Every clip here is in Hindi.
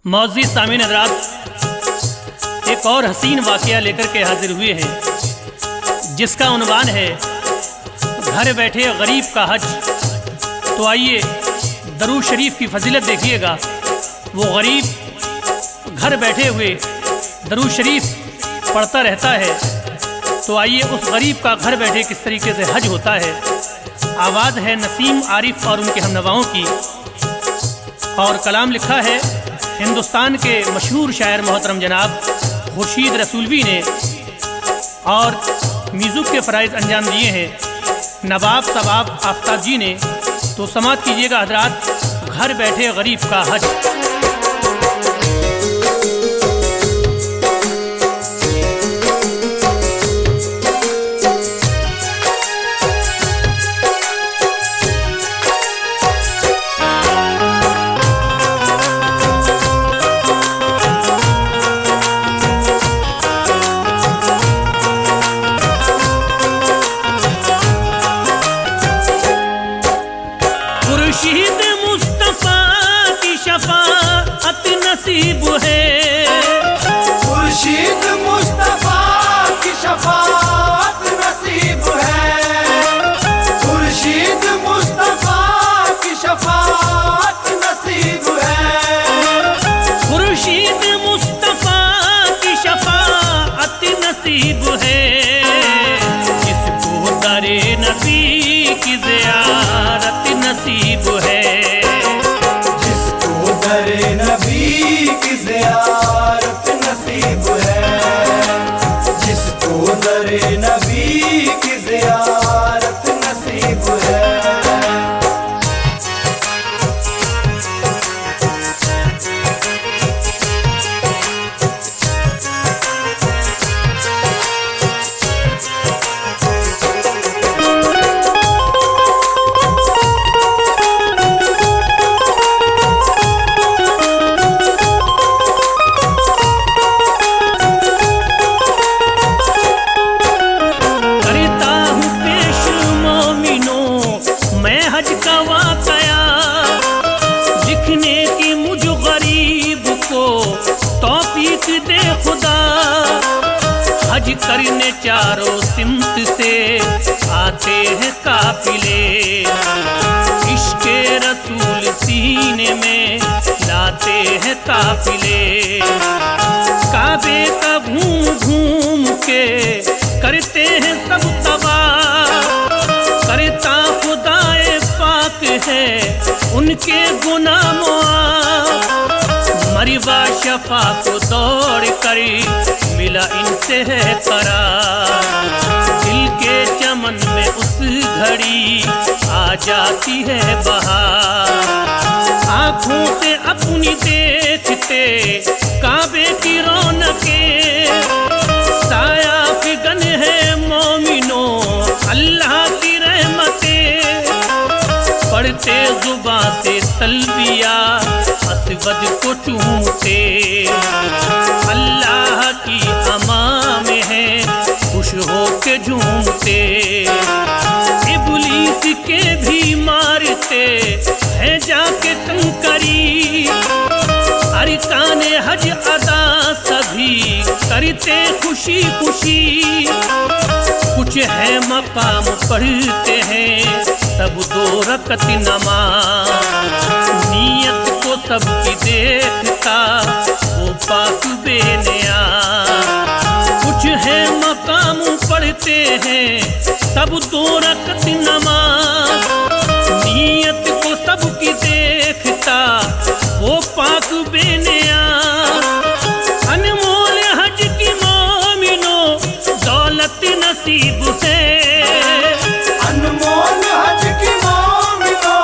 मौजूद सामीन हज़रात, एक और हसीन वाक़या लेकर के हाजिर हुए हैं जिसका उन्वान है घर बैठे गरीब का हज। तो आइए दरूद शरीफ की फजीलत देखिएगा। वो गरीब घर बैठे हुए दरूद शरीफ पढ़ता रहता है। तो आइए उस गरीब का घर बैठे किस तरीके से हज होता है। आवाज़ है नसीम आरिफ और उनके हमनवाओं की, और कलाम लिखा है हिंदुस्तान के मशहूर शायर मोहतरम जनाब खुर्शीद रसूलवी ने, और म्यूज़िक के फ़राइज़ अंजाम दिए हैं नवाब सवाब आफ्ताब जी ने। तो समात कीजिएगा हज़रात, घर बैठे गरीब का हज। खुर्शीद मुस्तफा की शफाअत नसीब है, खुर्शीद मुस्तफा की शफाअत नसीब है, खुर्शीद मुस्तफा की शफाअत नसीब है, खुर्शीद मुस्तफा की शफाअत नसीब है। जिसको दरे नबी की ज़ियारत नसीब है, जिसको दरे नबी की ज़ियारत नसीब है, जिसको दरे नबी की ज़ियारत नसीब है। हज का वाक़या लिखने की मुझ गरीब को तौफीक दे खुदा। हज करने चारों सिमत से आते हैं काफिले, इश्क़े रसूल सीने में लाते हैं काफिले। काबे का घूम घूम के करते हैं सब तवाफ, करता खुदाए पाक है उनके गुनाह मुआफ़। मरवा शफा को दौड़ कर मिला इनसे है करार, दिल के चमन में उस घड़ी आ जाती है बहार। आँखों से अपनी देखते काबे की रौनकें, साया फिगन है मोमिनो अल्लाह की रहमतें। पढ़ते जुबां से तलबिया असवद को चूमते, अल्लाह की अमा में है खुश हो के झूमते। इब्लीस के भी मारते हैं जाके कंकरी, अरकाने हज अदा सभी करते खुशी खुशी। कुछ है मकाम पढ़ते हैं सब 2 रकत नमाज़, नीयत को सबकी देखता वो पाक बेनियाज़। कुछ है मकाम पढ़ते हैं सब 2 रकत नमाज़, नीयत को सबकी देखता वो पाक बेनियाज़। अनमोल हज की मोमिनो दौलत नसीब है, अनमोल हज की मोमिनो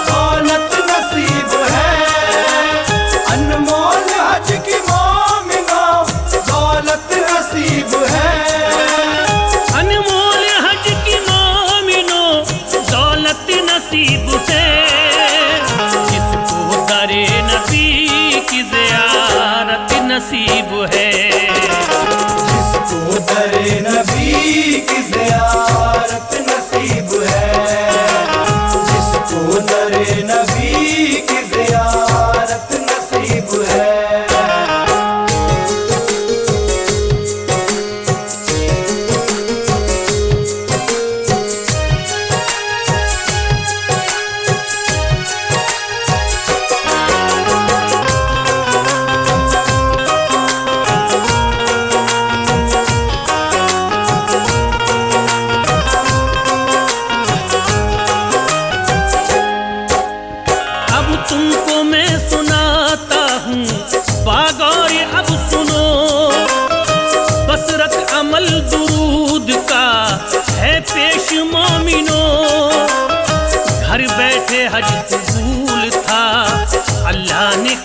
दौलत नसीब है, अनमोल हज की मोमिनो दौलत नसीब है, अनमोल हज की मोमिनो दौलत नसीब है। जिसको दरे नबी की ज़ियारत नसीब है, जिसको दरे नबी की ज़ियारत नसीब है, जिसको दरे नबी की ज़ियारत नसीब है।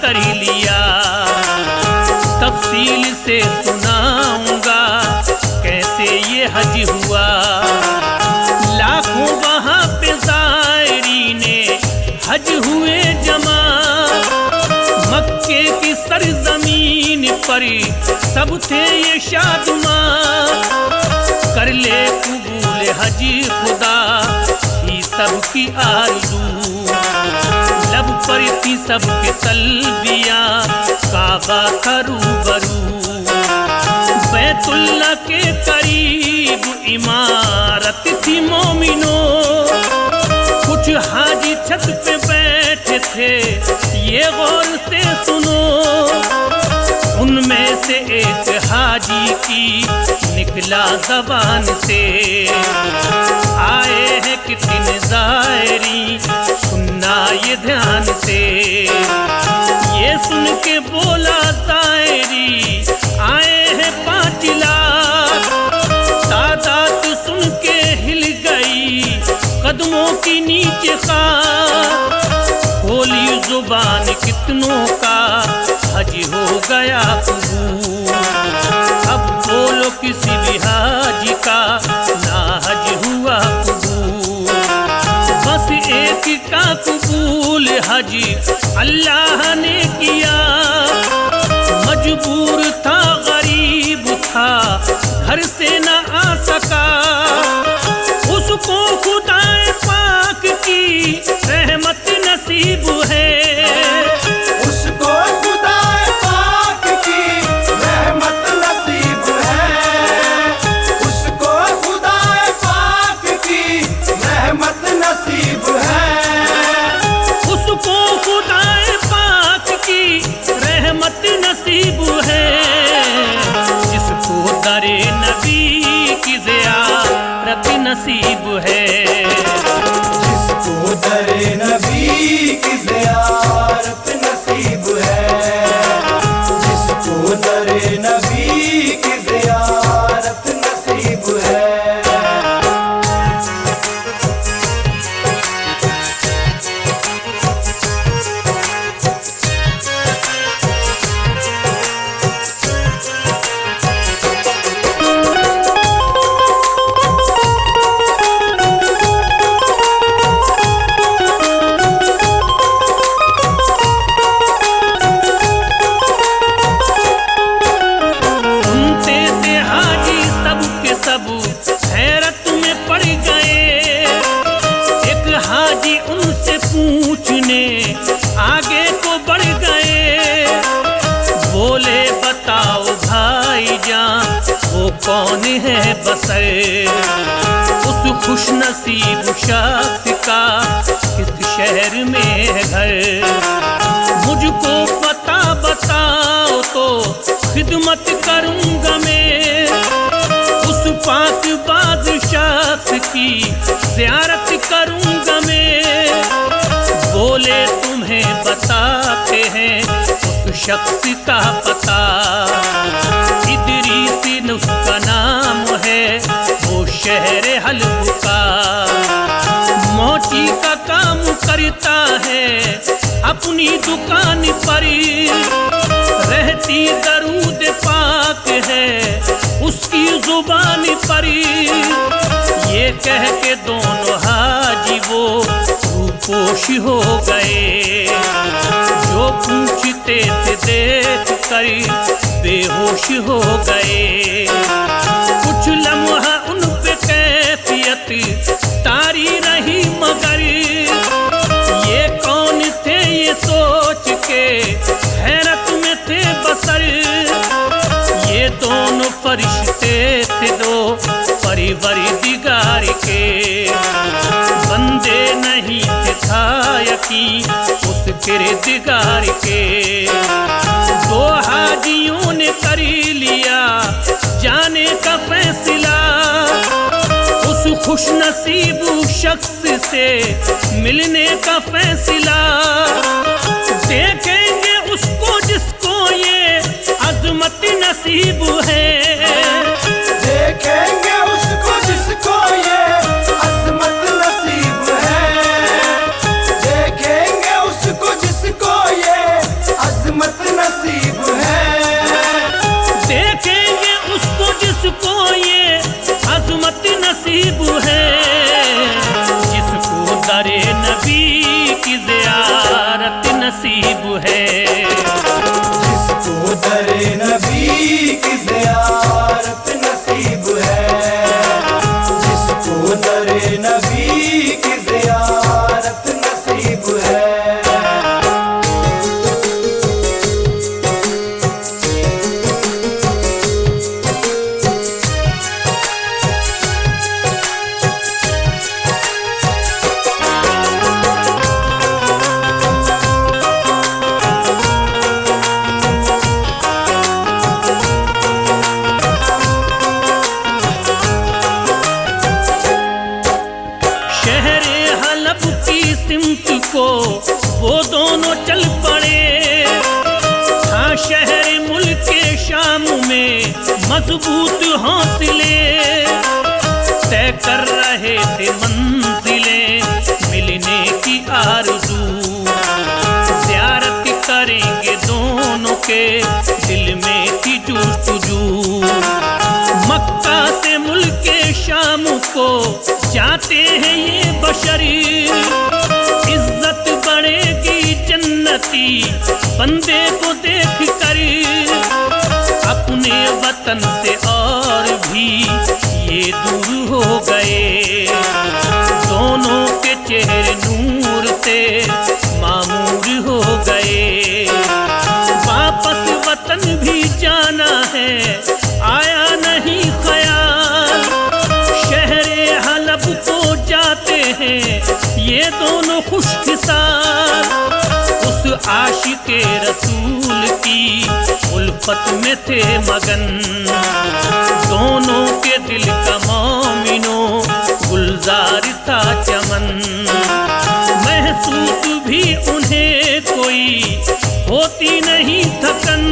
कर ही लिया। तफसील से सुनाऊंगा कैसे ये हज हुआ। लाखों वहां पे ज़ायरीने हज हुए जमा। मक्के की सरजमीन पर सब थे ये शादमां। कर ले कबूल हज खुदा ही सबकी आरज़ू। लब पर थी सबके तलबिया काबा का रूबरू। बैतुल्ला के करीब इमारत थी मोमिनो। कुछ हाजी छत पे बैठे थे ये गौर से सुनो। उनमें से एक हाजी की निकला ज़बान से, आए हैं कितने ज़ायरी सुनना ये ध्यान से। ये सुन के बोला ज़ायरी आए हैं 5 लाख। तादाद सुन के हिल गई कदमों की नीचे खाक। खोली जुबान कितनों का हज हो गया कबूल। अब बोलो किसी भी हाजी का ना हज हुआ कबूल। बस एक का कबूल हज अल्लाह ने किया। मजबूर था गरीब था घर से ना आ सका। उसको खुदाए पाक की रहमत नसीब है। उसको खुदाए पाक की रहमत नसीब है। उसको खुदाए पाक की रहमत नसीब है। उसको खुदाए पाक की रहमत नसीब है। जिसको दरे नबी की ज़ियारत नसीब है। जिसको दरे नबी की ज़ियारत नसीब है। जिसको दरे नबी की ज़ियारत नसीब है। हैरत में पड़ गए। एक हाजी उनसे पूछने आगे को बढ़ गए। बोले बताओ भाईजान वो कौन है बसर। उस खुश नसीब शख्स का किस शहर में है घर। मुझको पता बताओ तो खिदमत करूंगा मैं। पाक बादशाह की ज़ियारत करूंगा मैं। बोले तुम्हें बताते हैं उस शख्स का पता। इदरीसी न उसका नाम है वो शहर हल्ब का। मोची का काम करता है अपनी दुकान पर। रहती दरूद पाक है उसकी जुबान पर। ये कह के दोनों हाजी वो रूपोश हो गए। जो पूछते थे देख कर बेहोश हो गए। कुछ लम्हा उन पे कैफियत तारी रही मगर ये कौन थे ये सोच के हैरत में थे बसर। ये दोनों फरिश्ते थे दो परवरदिगार के। बंदे नहीं थे था यकीन उस किरदिगार के। दो हाजियों ने कर लिया जाने का फैसला। उस खुश नसीब शख्स से मिलने का फैसला। देखेंगे उसको जिसको ये अजमत नसीब है। देखेंगे उसको जिसको ये अजमत नसीब है। देखेंगे उसको जिसको ये जिसको दरे नबी की ज़ियारत नसीब है, जिसको दरे नबी की ज़ियारत नसीब है। सिमत को वो दोनों चल पड़े। हाँ शहर मुल्क शाम में मजबूत हौसले तय कर रहे थे मंजिलें मिलने की आरज़ू। ज़ियारत करेंगे दोनों के दिल में थी जुस्तजू। मक्का से मुल्क शाम को जाते हैं ये बशरी, इज्जत बढ़ेगी जन्नती बंदे को देख कर। अपने वतन से और भी ये दूर हो गए, दोनों के चेहरे नूर से मामूर हो गए। वापस वतन भी जाना है आया नहीं ख़याल, शहरे हलब को जाते हैं ये दोनों खुशकिसार। उस आशिक़े रसूल की उल्फत में थे मगन, दोनों के दिल का मोमिनो गुलजार था चमन। महसूस भी उन्हें कोई होती नहीं थकन,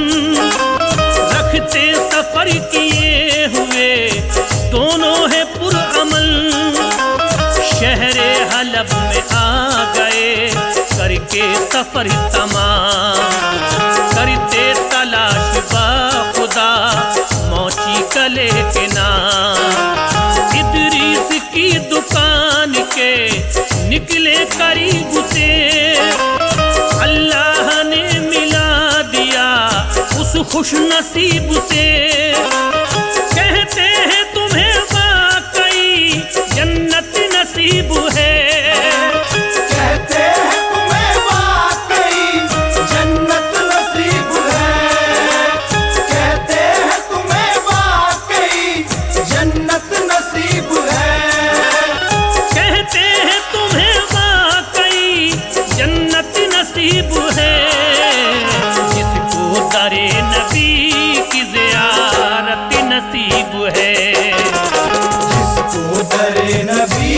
रखते सफर किए हुए दोनों है पुरअमल। शहरे हलब में आ गए करके सफर तमाम, करते तलाश बाखुदा मौची कले के नाम। इदरीस की दुकान के निकले करीब से, अल्लाह ने मिला दिया उस खुश नसीब से। कहते हैं तुम्हें वाकई जन्नत नसीब है, कहते हैं तुम्हें वाकई जन्नत नसीब है, कहते हैं तुम्हें वाकई जन्नत नसीब है, कहते हैं तुम्हें वाकई जन्नत नसीब है। जिसको दरे नबी की ज़ियारत नसीब है, जिसको दरे नबी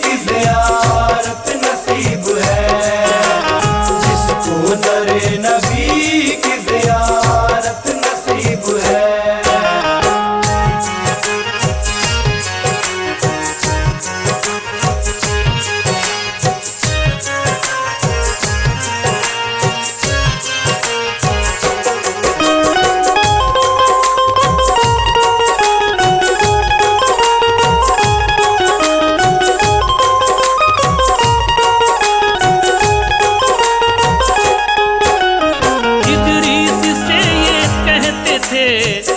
की ज़ियारत नसीब है, जिसको दरे नबी की ज़ियारत नसीब है।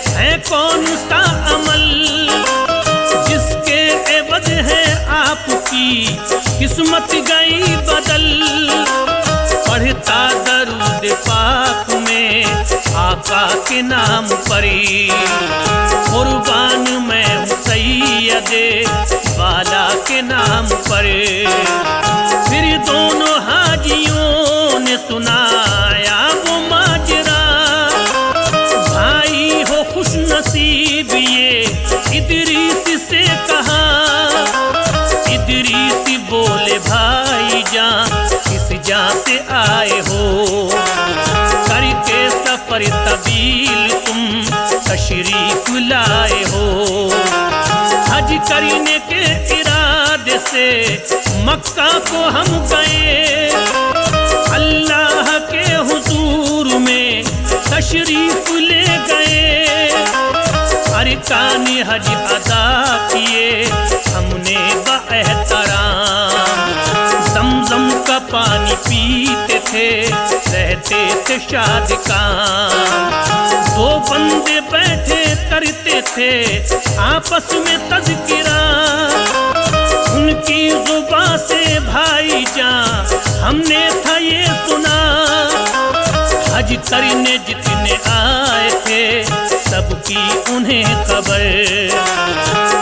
है कौन सा अमल जिसके एवज है आपकी किस्मत गई बदल। पढ़ता दरूद पाक में आका के नाम पर, कुर्बान मैं हूँ सैयदे वाला के नाम पर। फिर दोनों हाजियों ने सुनाया वो माजरा, भाई हो खुश नसीब ये इदरीस से कहा। इदरीस बोले भाई जान किस जान से आए हो, करके सफर तवील तुम तशरीफ लाए हो। हज करने के इरादे से मक्का को हम गए, अल्लाह के हुजूर में तशरीफ ले गए। अरकान हज अदा किए हमने बाएहतराम, ज़मज़म का पानी पीते थे, रहते थे शादिकाम। दो बंदे बैठे करते थे आपस में तज़किरा, उनकी ज़ुबान से भाईजान हमने था ये सुना। हज करने जितने आए थे सबकी उन्हें खबर,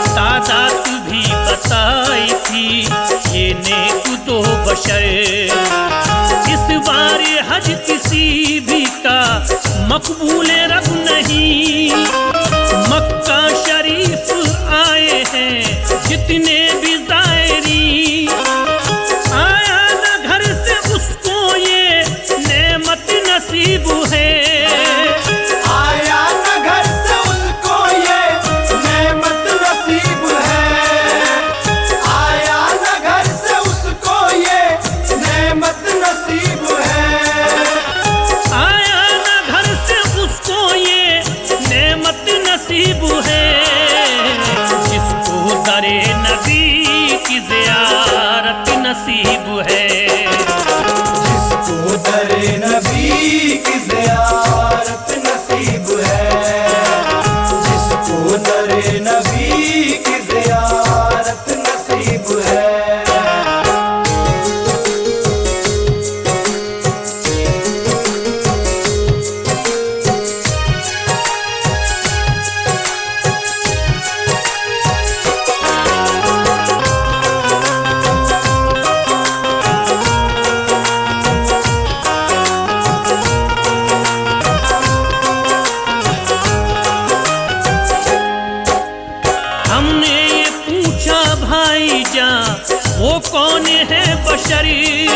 तादाद भी बताई थी ये नेक दो बशर। इस बार हज किसी भी का मकबूल रब नहीं, मक्का शरीफ आए हैं जितने भी ज़ायरी। आया न घर से उसको ये नेमत नसीब है, आया न घर से उसको ये नेमत नसीब है, आया न घर से उसको ये नेमत नसीब है, आया न घर से उसको ये नेमत नसीब है। जिसको दरे नबी की ज़ियारत नसीब है, जिसको दरे नबी की ज़ियारत नसीब है, जिसको दरे नबी की ज़ियारत नसीब है। हमने ये पूछा भाईजान वो कौन है बशरी,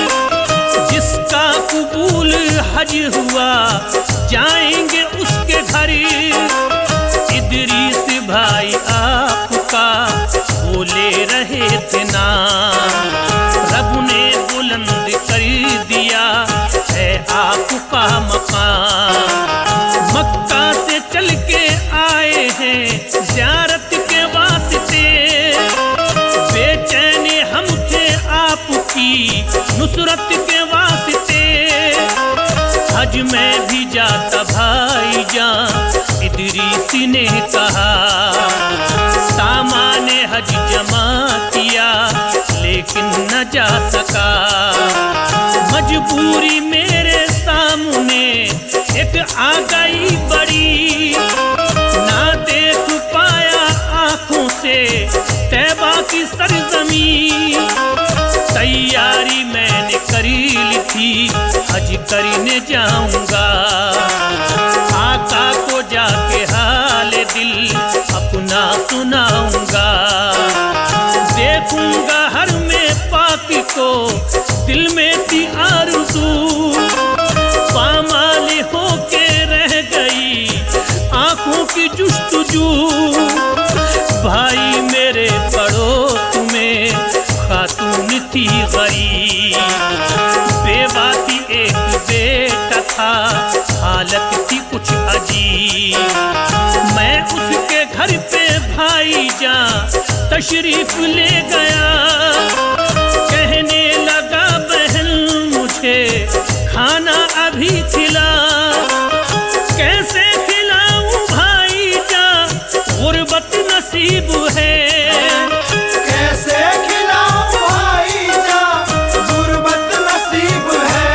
जिसका कबूल हज हुआ जाएंगे उसके घर। इदरीस भाई आपका बोले रहे थे नाम, रब ने बुलंद कर दिया है आपका मकाम। मक्का से चल के आए हैं ज़ियारत के वास्ते, बेचैन हम थे आपकी नुसरत के वास्ते। हज में भी जाता भाईजान इदरीस ने कहा, सामान हज जमा किया लेकिन न जा सका। मजबूरी मेरे सामने एक आ गई बड़ी, ना देख पाया आंखों से तैबा की सरजमीन। तैयारी मैंने करी ली थी हज करने जाऊंगा, आका को जाके हाल दिल अपना सुनाऊंगा। देखूंगा हर में पाकी को दिल में थी आरज़ू, पामाल होके रह गई आंखों की जुस्तजू। भाई मेरे पड़ोस में खातून थी गरीब, बेवा थी एक बेटा था हालत थी कुछ अजीब। मैं उसके घर पे भाईजान तशरीफ ले गया, कहने लगा बहन मुझे खाना अभी खिला। कैसे खिलाऊं भाईजान गुर्बत नसीब है, कैसे खिलाऊं भाईजान गुर्बत नसीब है,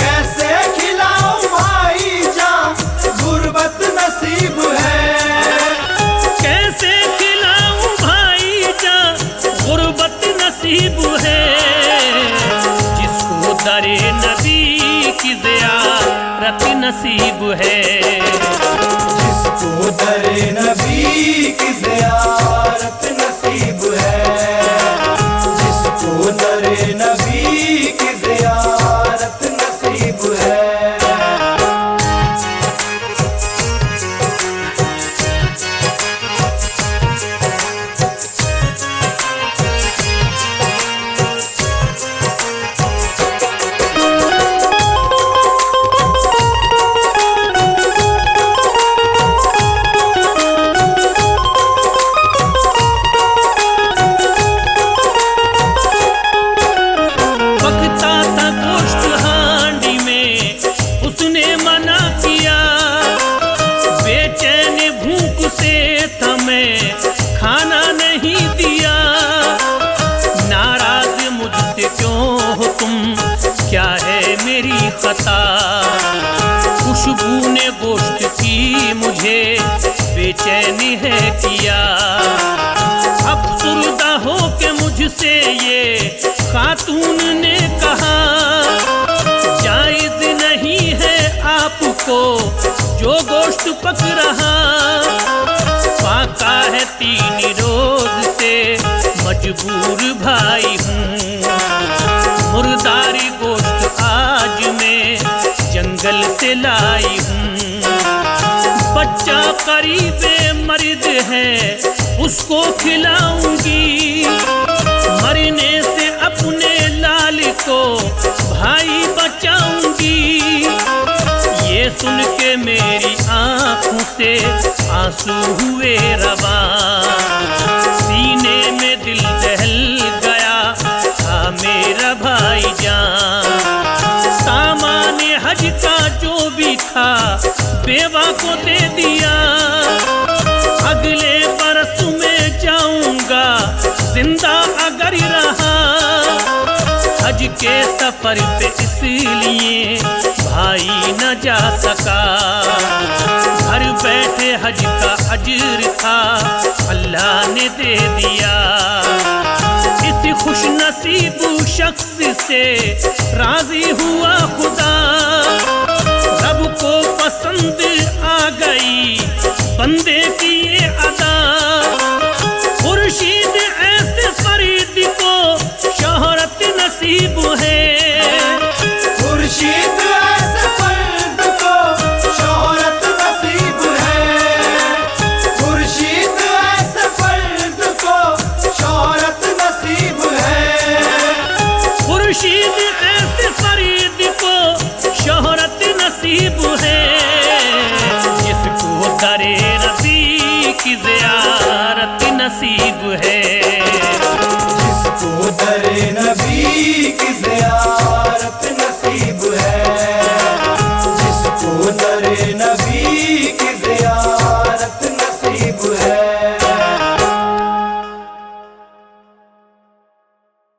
कैसे खिलाऊं भाईजान गुर्बत नसीब है, कैसे खिलाऊं भाईजान गुर्बत नसीब है। जिसको दरे नबी की ज़ियारत नसीब है, जिसको दरे नबी की ज़ियारत नसीब है, जिसको दरे नबी की ज़ियारत नसीब है। मना किया, बेचैन भूख से तुम्हें खाना नहीं दिया। नाराज मुझसे क्यों हो तुम, क्या है मेरी खता? खुशबू ने गोश्त की मुझे बेचैनी है किया। अफसुर्दा हो के मुझसे ये खातून ने कहा, जायज नहीं है आपको जो गोश्त पक रहा। पाका है 3 रोज से मजबूर भाई हूँ, मुर्दारी गोश्त आज मैं जंगल से लाई हूँ। बच्चा करीबे मर्द है उसको खिलाऊंगी, मरने से अपने लाल को भाई बचाऊंगी। ये सुन के मेरी आंखों से आंसू हुए रवा, सीने में दिल दहल गया था मेरा भाईजान। सामान हज का जो भी था बेवा को दे दिया, अगले बरस में जाऊंगा जिंदा अगर रहा। हज के सफर पे इसलिए भाई न जा सका, घर बैठे हज का अजर था अल्लाह ने दे दिया। इस खुश नसीब शख्स से राजी हुआ खुदा, रब को पसंद आ गई बंदे की ये अदा। खुर्शीद ऐसे फरीद को शोहरत नसीब है, खुर्शीद ऐसे फर्द को शोहरत नसीब है। खुर्शीद ऐसे फर्द को शोहरत नसीब है। खुर्शीद ऐसे फरीद को शोहरत नसीब है।